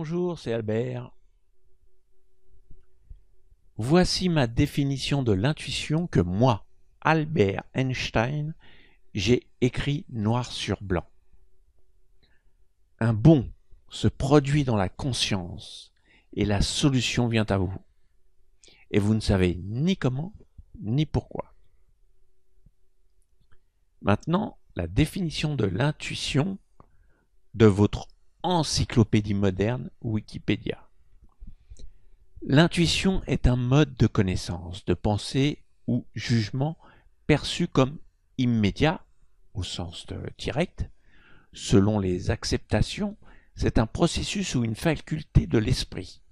Bonjour, c'est Albert. Voici ma définition de l'intuition que moi, Albert Einstein, j'ai écrit noir sur blanc. Un bond se produit dans la conscience et la solution vient à vous. Et vous ne savez ni comment ni pourquoi. Maintenant, la définition de l'intuition de votre encyclopédie moderne Wikipédia. L'intuition est un mode de connaissance, de pensée ou jugement perçu comme immédiat, au sens direct. Selon les acceptations, c'est un processus ou une faculté de l'esprit.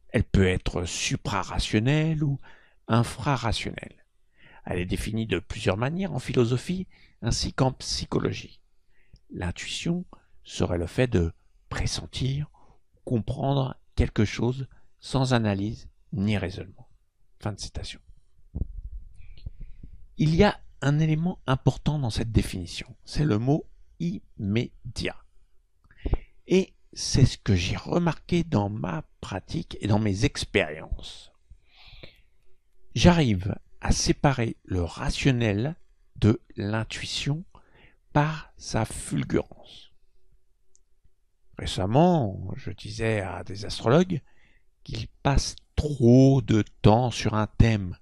Elle peut être suprarationnelle ou infrarationnelle. Elle est définie de plusieurs manières en philosophie ainsi qu'en psychologie. L'intuition serait le fait de pressentir, comprendre quelque chose sans analyse ni raisonnement. Fin de citation. Il y a un élément important dans cette définition, c'est le mot immédiat. Et c'est ce que j'ai remarqué dans ma pratique et dans mes expériences. J'arrive à séparer le rationnel de l'intuition par sa fulgurance. Récemment, je disais à des astrologues qu'ils passent trop de temps sur un thème.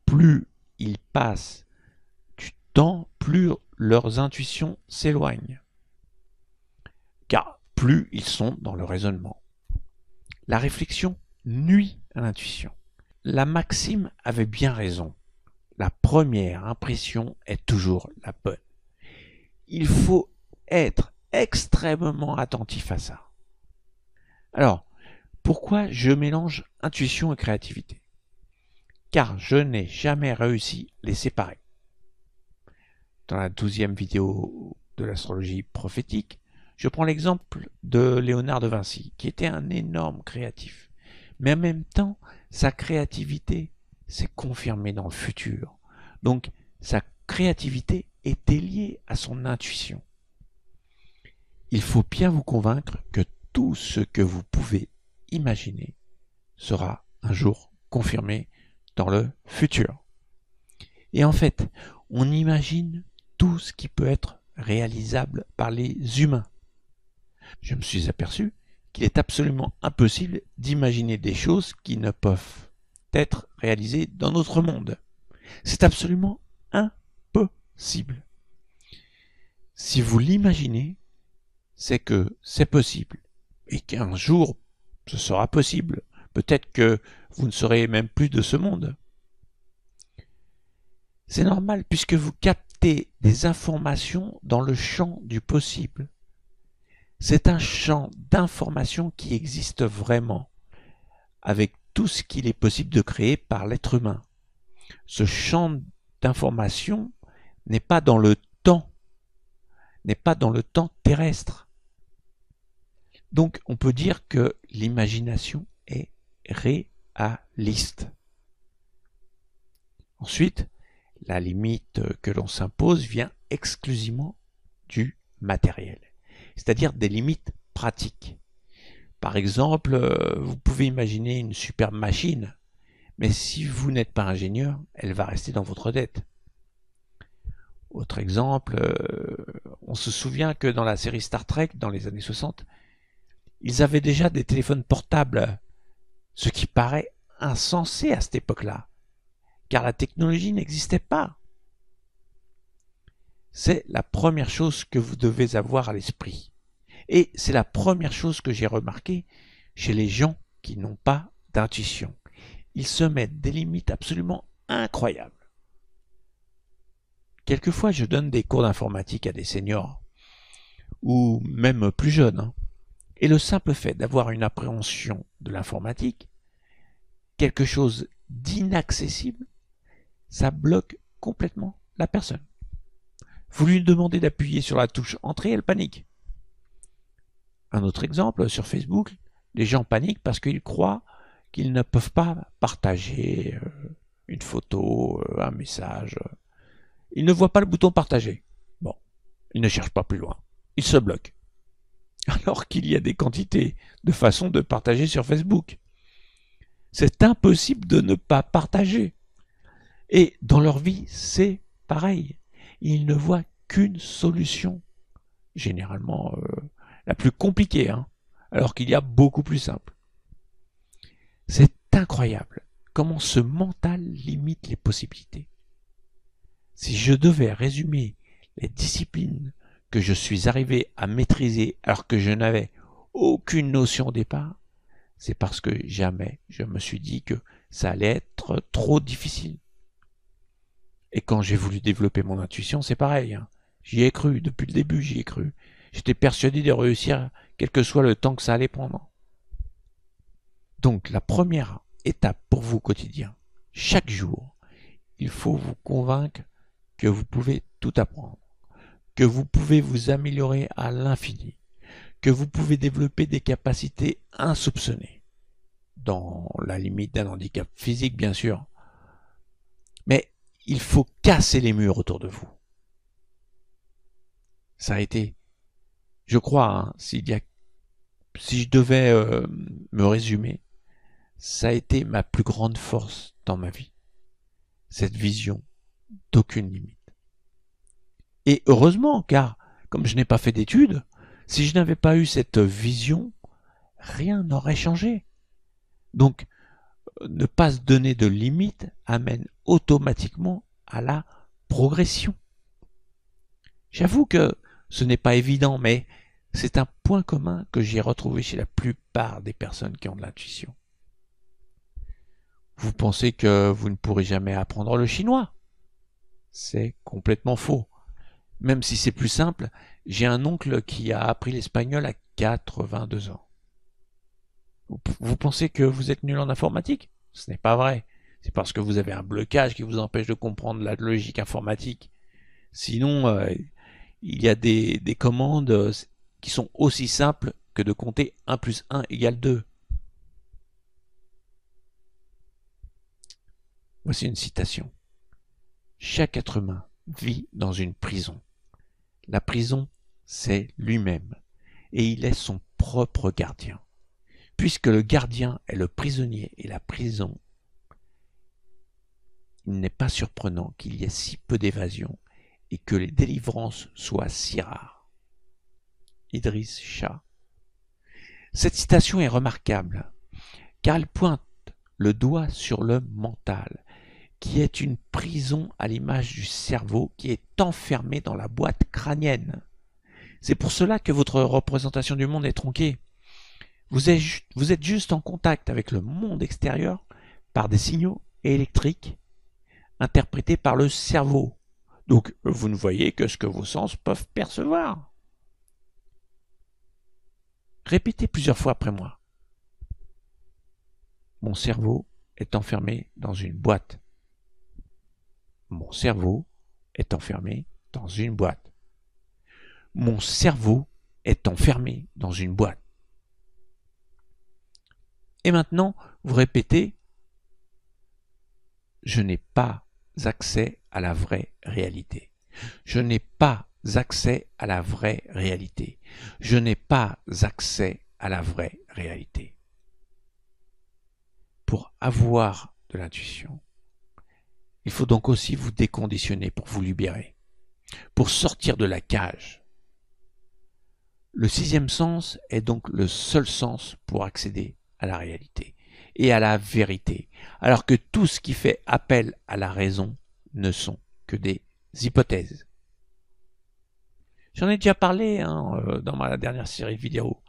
Plus ils passent du temps, plus leurs intuitions s'éloignent. Car plus ils sont dans le raisonnement. La réflexion nuit à l'intuition. La maxime avait bien raison. La première impression est toujours la bonne. Il faut être extrêmement attentif à ça. Alors, pourquoi je mélange intuition et créativité? Car je n'ai jamais réussi à les séparer. Dans la 12e vidéo de l'astrologie prophétique, je prends l'exemple de Léonard de Vinci, qui était un énorme créatif. Mais en même temps, sa créativité s'est confirmée dans le futur. Donc, sa créativité était liée à son intuition. Il faut bien vous convaincre que tout ce que vous pouvez imaginer sera un jour confirmé dans le futur. Et en fait, on imagine tout ce qui peut être réalisable par les humains. Je me suis aperçu qu'il est absolument impossible d'imaginer des choses qui ne peuvent être réalisées dans notre monde. C'est absolument impossible. Si vous l'imaginez, c'est que c'est possible et qu'un jour ce sera possible. Peut-être que vous ne serez même plus de ce monde. C'est normal puisque vous captez des informations dans le champ du possible. C'est un champ d'informations qui existe vraiment, avec tout ce qu'il est possible de créer par l'être humain. Ce champ d'informations n'est pas dans le temps terrestre. Donc on peut dire que l'imagination est réaliste. Ensuite, la limite que l'on s'impose vient exclusivement du matériel, c'est-à-dire des limites pratiques. Par exemple, vous pouvez imaginer une superbe machine, mais si vous n'êtes pas ingénieur, elle va rester dans votre tête. Autre exemple, on se souvient que dans la série Star Trek, dans les années 60, ils avaient déjà des téléphones portables, ce qui paraît insensé à cette époque-là, car la technologie n'existait pas. C'est la première chose que vous devez avoir à l'esprit. Et c'est la première chose que j'ai remarqué chez les gens qui n'ont pas d'intuition. Ils se mettent des limites absolument incroyables. Quelquefois, je donne des cours d'informatique à des seniors, ou même plus jeunes. Et le simple fait d'avoir une appréhension de l'informatique, quelque chose d'inaccessible, ça bloque complètement la personne. Vous lui demandez d'appuyer sur la touche entrée, elle panique. Un autre exemple, sur Facebook, les gens paniquent parce qu'ils croient qu'ils ne peuvent pas partager une photo, un message. Ils ne voient pas le bouton partager. Bon, ils ne cherchent pas plus loin. Ils se bloquent. Alors qu'il y a des quantités de façon de partager sur Facebook. C'est impossible de ne pas partager. Et dans leur vie, c'est pareil. Ils ne voient qu'une solution, généralement la plus compliquée, hein, alors qu'il y a beaucoup plus simple. C'est incroyable comment ce mental limite les possibilités. Si je devais résumer les disciplines que je suis arrivé à maîtriser alors que je n'avais aucune notion au départ, c'est parce que jamais je me suis dit que ça allait être trop difficile. Et quand j'ai voulu développer mon intuition, c'est pareil, hein. J'y ai cru, depuis le début j'y ai cru. J'étais persuadé de réussir, quel que soit le temps que ça allait prendre. Donc la première étape pour vous au quotidien, chaque jour, il faut vous convaincre que vous pouvez tout apprendre, que vous pouvez vous améliorer à l'infini, que vous pouvez développer des capacités insoupçonnées, dans la limite d'un handicap physique bien sûr. Mais il faut casser les murs autour de vous. Ça a été, je crois, hein, si je devais me résumer, ça a été ma plus grande force dans ma vie. Cette vision d'aucune limite. Et heureusement, car comme je n'ai pas fait d'études, si je n'avais pas eu cette vision, rien n'aurait changé. Donc, ne pas se donner de limites amène automatiquement à la progression. J'avoue que ce n'est pas évident, mais c'est un point commun que j'ai retrouvé chez la plupart des personnes qui ont de l'intuition. Vous pensez que vous ne pourrez jamais apprendre le chinois? C'est complètement faux. Même si c'est plus simple, j'ai un oncle qui a appris l'espagnol à 82 ans. Vous pensez que vous êtes nul en informatique? Ce n'est pas vrai. C'est parce que vous avez un blocage qui vous empêche de comprendre la logique informatique. Sinon, il y a des commandes qui sont aussi simples que de compter 1 plus 1 égale 2. Voici une citation. Chaque être humain vit dans une prison. La prison, c'est lui-même, et il est son propre gardien. Puisque le gardien est le prisonnier et la prison, il n'est pas surprenant qu'il y ait si peu d'évasion et que les délivrances soient si rares. Idriss Shah. Cette citation est remarquable, car elle pointe le doigt sur le mental, qui est une prison à l'image du cerveau qui est enfermé dans la boîte crânienne. C'est pour cela que votre représentation du monde est tronquée. Vous êtes juste en contact avec le monde extérieur par des signaux électriques interprétés par le cerveau. Donc vous ne voyez que ce que vos sens peuvent percevoir. Répétez plusieurs fois après moi. Mon cerveau est enfermé dans une boîte. Mon cerveau est enfermé dans une boîte. Mon cerveau est enfermé dans une boîte. Et maintenant, vous répétez, je n'ai pas accès à la vraie réalité. Je n'ai pas accès à la vraie réalité. Je n'ai pas accès à la vraie réalité. Pour avoir de l'intuition, il faut donc aussi vous déconditionner pour vous libérer, pour sortir de la cage. Le sixième sens est donc le seul sens pour accéder à la réalité et à la vérité, alors que tout ce qui fait appel à la raison ne sont que des hypothèses. J'en ai déjà parlé dans ma dernière série de vidéos,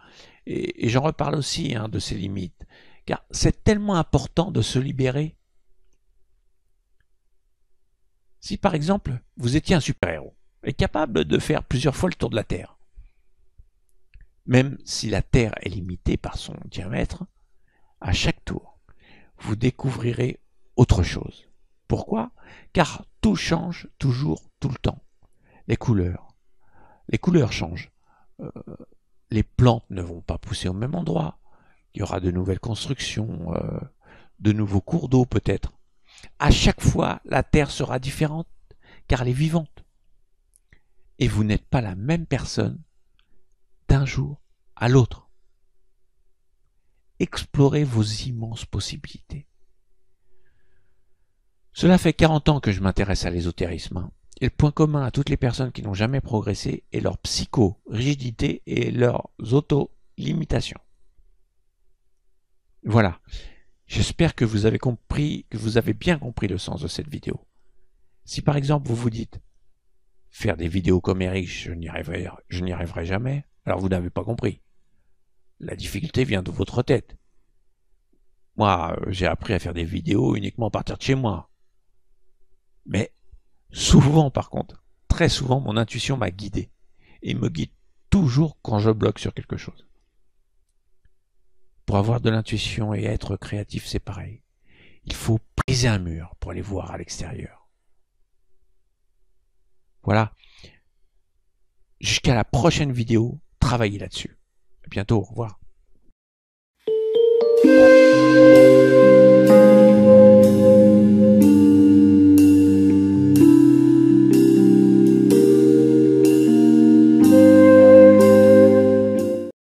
et j'en reparle aussi de ces limites, car c'est tellement important de se libérer. Si par exemple, vous étiez un super-héros, et capable de faire plusieurs fois le tour de la Terre, même si la Terre est limitée par son diamètre, à chaque tour, vous découvrirez autre chose. Pourquoi? Car tout change toujours, tout le temps. Les couleurs changent. Les plantes ne vont pas pousser au même endroit. Il y aura de nouvelles constructions, de nouveaux cours d'eau peut-être. À chaque fois, la Terre sera différente, car elle est vivante. Et vous n'êtes pas la même personne d'un jour à l'autre. explorer vos immenses possibilités. Cela fait 40 ans que je m'intéresse à l'ésotérisme, hein. Et le point commun à toutes les personnes qui n'ont jamais progressé est leur psycho-rigidité et leurs auto-limitations. Voilà. J'espère que vous avez compris, que vous avez bien compris le sens de cette vidéo. Si par exemple vous vous dites « Faire des vidéos comme Eric, je n'y arriverai jamais », alors vous n'avez pas compris. La difficulté vient de votre tête. Moi, j'ai appris à faire des vidéos uniquement à partir de chez moi. Mais souvent, par contre, très souvent, mon intuition m'a guidé et me guide toujours quand je bloque sur quelque chose. Pour avoir de l'intuition et être créatif, c'est pareil. Il faut briser un mur pour aller voir à l'extérieur. Voilà. Jusqu'à la prochaine vidéo, travaillez là-dessus. À bientôt, au revoir.